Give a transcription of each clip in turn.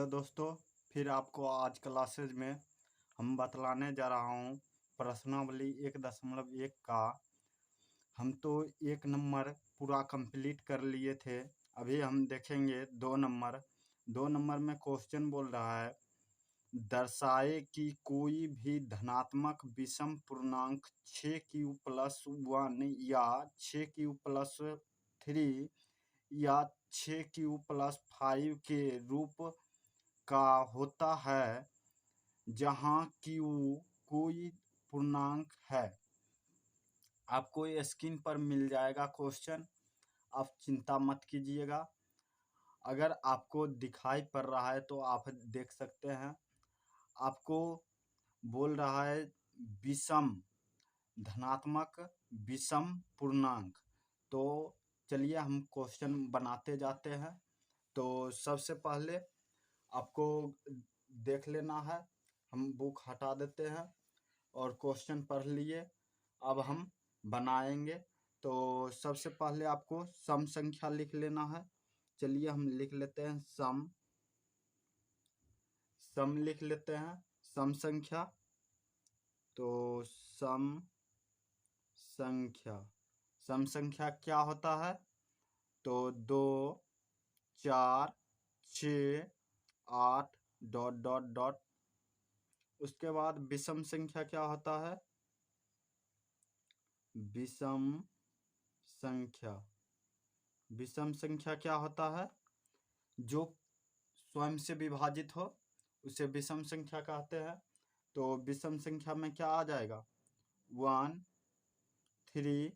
दोस्तों, फिर आपको आज क्लासेज में हम बतलाने जा रहा हूँ प्रश्नावली 1.1 का। हम तो 1 नंबर पूरा कंप्लीट कर लिए थे। अभी हम देखेंगे 2 नंबर। 2 नंबर में क्वेश्चन बोल रहा है, दर्शाए कि कोई भी धनात्मक विषम पूर्णांक 6q+1 या 6q+3 या 6q+5 के रूप का होता है जहाँ q कोई पूर्णांक है। आपको ये स्क्रीन पर मिल जाएगा क्वेश्चन, आप चिंता मत कीजिएगा। अगर आपको दिखाई पड़ रहा है तो आप देख सकते हैं। आपको बोल रहा है विषम धनात्मक विषम पूर्णांक। तो चलिए हम क्वेश्चन बनाते जाते हैं। तो सबसे पहले आपको देख लेना है, हम बुक हटा देते हैं और क्वेश्चन पढ़ लिए। अब हम बनाएंगे। तो सबसे पहले आपको सम संख्या लिख लेना है। चलिए हम लिख लेते हैं सम लिख लेते हैं, सम संख्या। तो सम संख्या क्या होता है? तो 2 4 6 8 ... उसके बाद विषम संख्या क्या होता है? विषम संख्या क्या होता है? जो स्वयं से विभाजित हो उसे विषम संख्या कहते हैं। तो विषम संख्या में क्या आ जाएगा? 1 3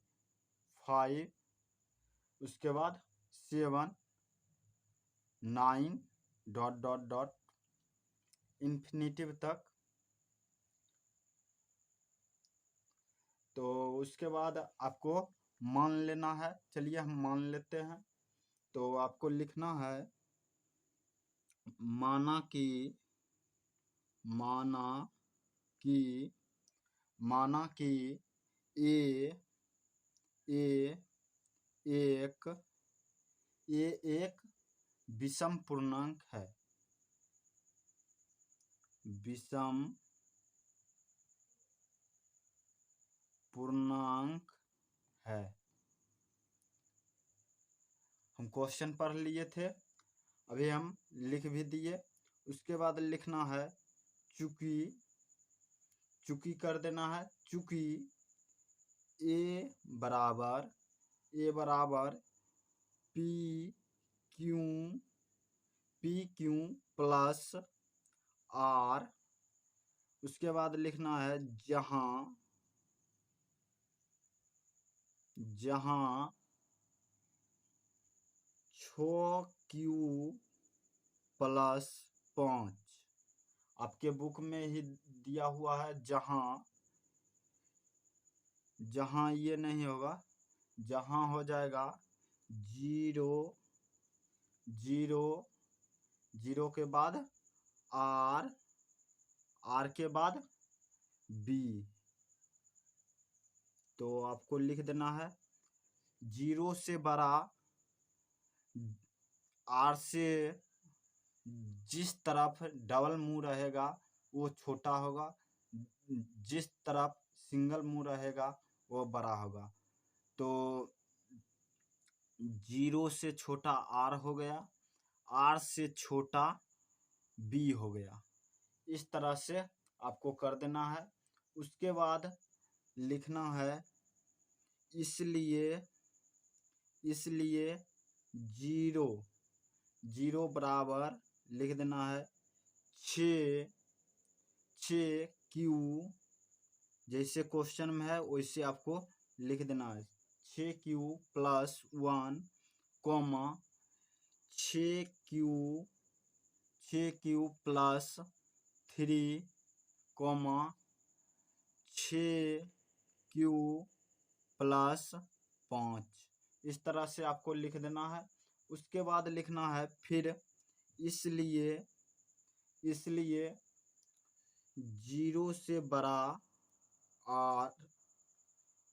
5, उसके बाद 7 9 ... इन्फिनिटिव तक। तो उसके बाद आपको मान लेना है। चलिए हम मान लेते हैं। तो आपको लिखना है, माना कि ए एक विषम पूर्णांक है। विषम पूर्णांक है। हम क्वेश्चन पढ़ लिए थे, अभी हम लिख भी दिए। उसके बाद लिखना है चूंकि कर देना है। चूंकि ए बराबर पी क्यू प्लस आर। उसके बाद लिखना है जहां 6q+5। आपके बुक में ही दिया हुआ है। जहां ये नहीं होगा, जहां हो जाएगा 0 के बाद आर के बाद बी। तो आपको लिख देना है 0 से बड़ा आर से जिस तरफ डबल मुंह रहेगा वो छोटा होगा, जिस तरफ सिंगल मुंह रहेगा वो बड़ा होगा। तो 0 से छोटा आर हो गया, आर से छोटा बी हो गया। इस तरह से आपको कर देना है। उसके बाद लिखना है इसलिए 0 बराबर लिख देना है 6q। जैसे क्वेश्चन में है वैसे आपको लिख देना है 6q+1, 6q+3, 6q+5। इस तरह से आपको लिख देना है। उसके बाद लिखना है फिर इसलिए 0 से बड़ा आर,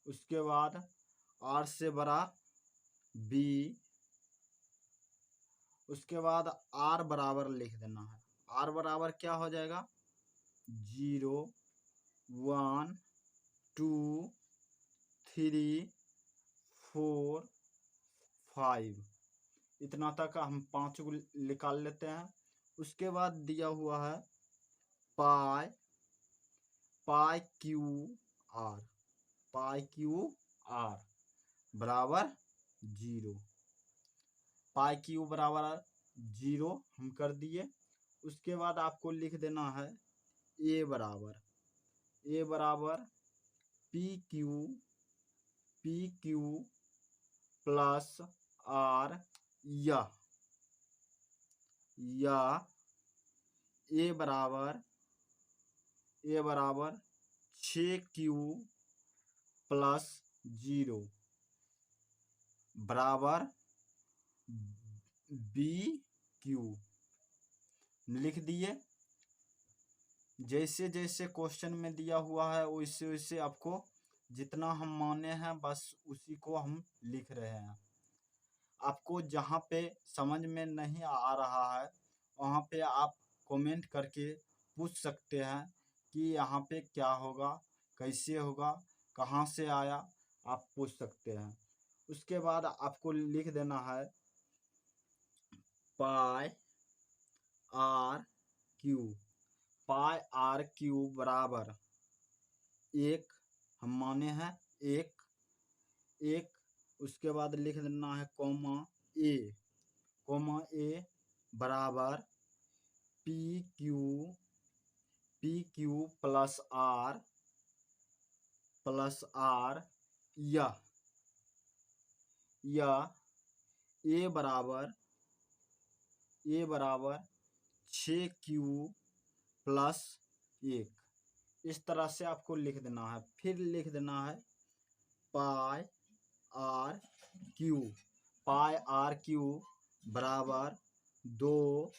उसके बाद आर से बड़ा बी, उसके बाद आर बराबर लिख देना है आर बराबर क्या हो जाएगा 0 1 2 3 4 5, इतना तक हम 5 को निकाल लेते हैं। उसके बाद दिया हुआ है पाई क्यू आर, पाई क्यू आर बराबर 0, पाई क्यू बराबर 0 हम कर दिए। उसके बाद आपको लिख देना है ए बराबर पी क्यू प्लस आर या ए बराबर 6Q प्लस 0 बराबर BQ लिख दिए। जैसे जैसे क्वेश्चन में दिया हुआ है वैसे वैसे आपको जितना हम माने हैं बस उसी को हम लिख रहे हैं। आपको जहाँ पे समझ में नहीं आ रहा है वहाँ पे आप कमेंट करके पूछ सकते हैं कि यहाँ पे क्या होगा, कैसे होगा, कहाँ से आया, आप पूछ सकते हैं। उसके बाद आपको लिख देना है पाई आर क्यू बराबर 1 हम माने हैं 1। उसके बाद लिख देना है कॉमा ए बराबर पी क्यू प्लस आर या ए बराबर 6Q प्लस 1, इस तरह से आपको लिख देना है। फिर लिख देना है पाई आर क्यू बराबर 2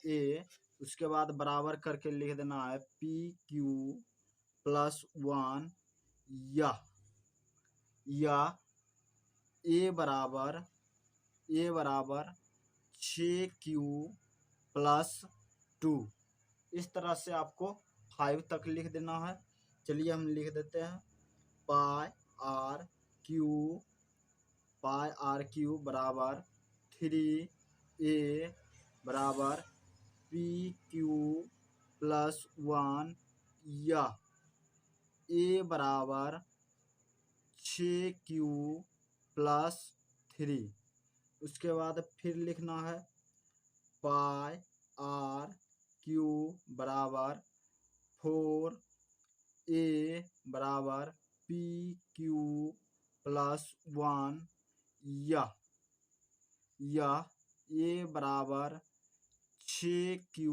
ए, उसके बाद बराबर करके लिख देना है पी क्यू प्लस 1 या ए बराबर 6Q प्लस 2, इस तरह से आपको 5 तक लिख देना है। चलिए हम लिख देते हैं पाई आर क्यू बराबर 3A बराबर पी क्यू प्लस 1 या ए बराबर 6Q प्लस 3। उसके बाद फिर लिखना है पाई आर क्यू बराबर 4A बराबर पी क्यू प्लस 1 या ए बराबर 6Q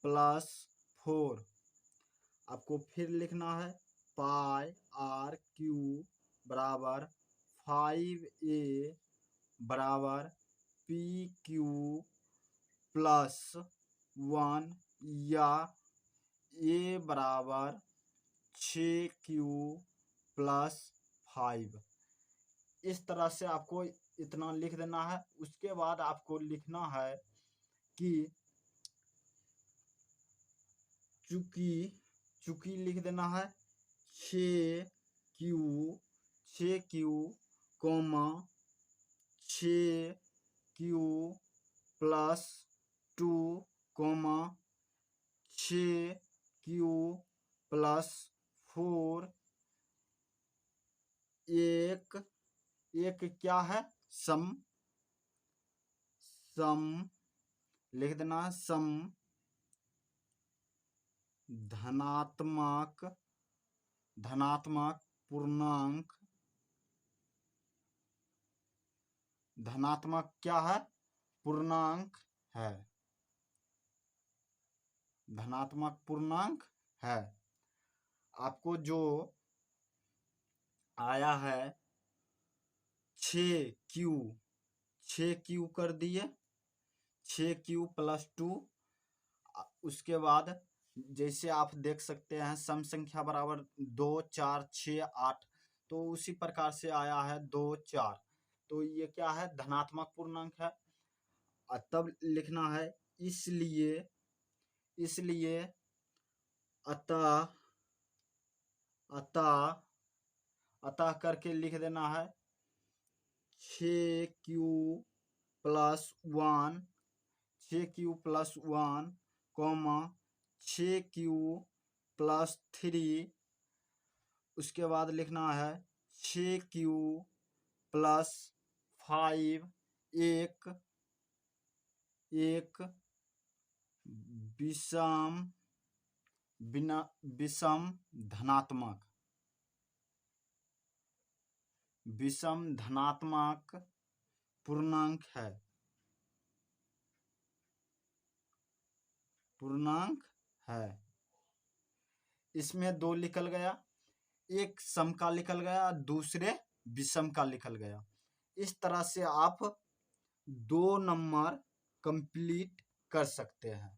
प्लस 4। आपको फिर लिखना है पाई आर क्यू बराबर 5A बराबर पी क्यू प्लस 1 या ए बराबर 6Q प्लस 5, इस तरह से आपको इतना लिख देना है। उसके बाद आपको लिखना है कि चूंकि लिख देना है 6Q comma 6Q plus 2 comma 6Q plus 4, एक क्या है सम लिख देना है सम धनात्मक पूर्णांक, धनात्मक क्या है पूर्णांक है, धनात्मक पूर्णांक है। आपको जो आया है 6Q कर दिए 6Q प्लस 2। उसके बाद जैसे आप देख सकते हैं सम संख्या बराबर 2 4 6 8, तो उसी प्रकार से आया है 2 4, तो ये क्या है धनात्मक पूर्णांक है। तब लिखना है इसलिए, इसलिए अतः, अतः, अतः करके लिख देना है 6q plus 1, 6q plus 1, comma 6q plus 3, उसके बाद लिखना है 6q प्लस 5, एक विषम विषम धनात्मक, विषम धनात्मक पूर्णांक है, पूर्णांक है। इसमें 2 निकल गया, एक सम का निकल गया, दूसरे विषम का निकल गया। इस तरह से आप 2 नंबर कंप्लीट कर सकते हैं।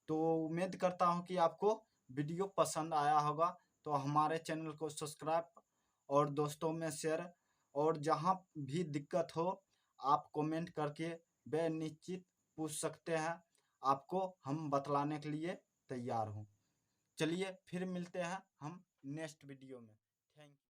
तो उम्मीद करता हूं कि आपको वीडियो पसंद आया होगा। तो हमारे चैनल को सब्सक्राइब और दोस्तों में शेयर, और जहां भी दिक्कत हो आप कमेंट करके बेनिश्चित पूछ सकते हैं, आपको हम बतलाने के लिए तैयार हूं। चलिए फिर मिलते हैं हम नेक्स्ट वीडियो में। Thank you.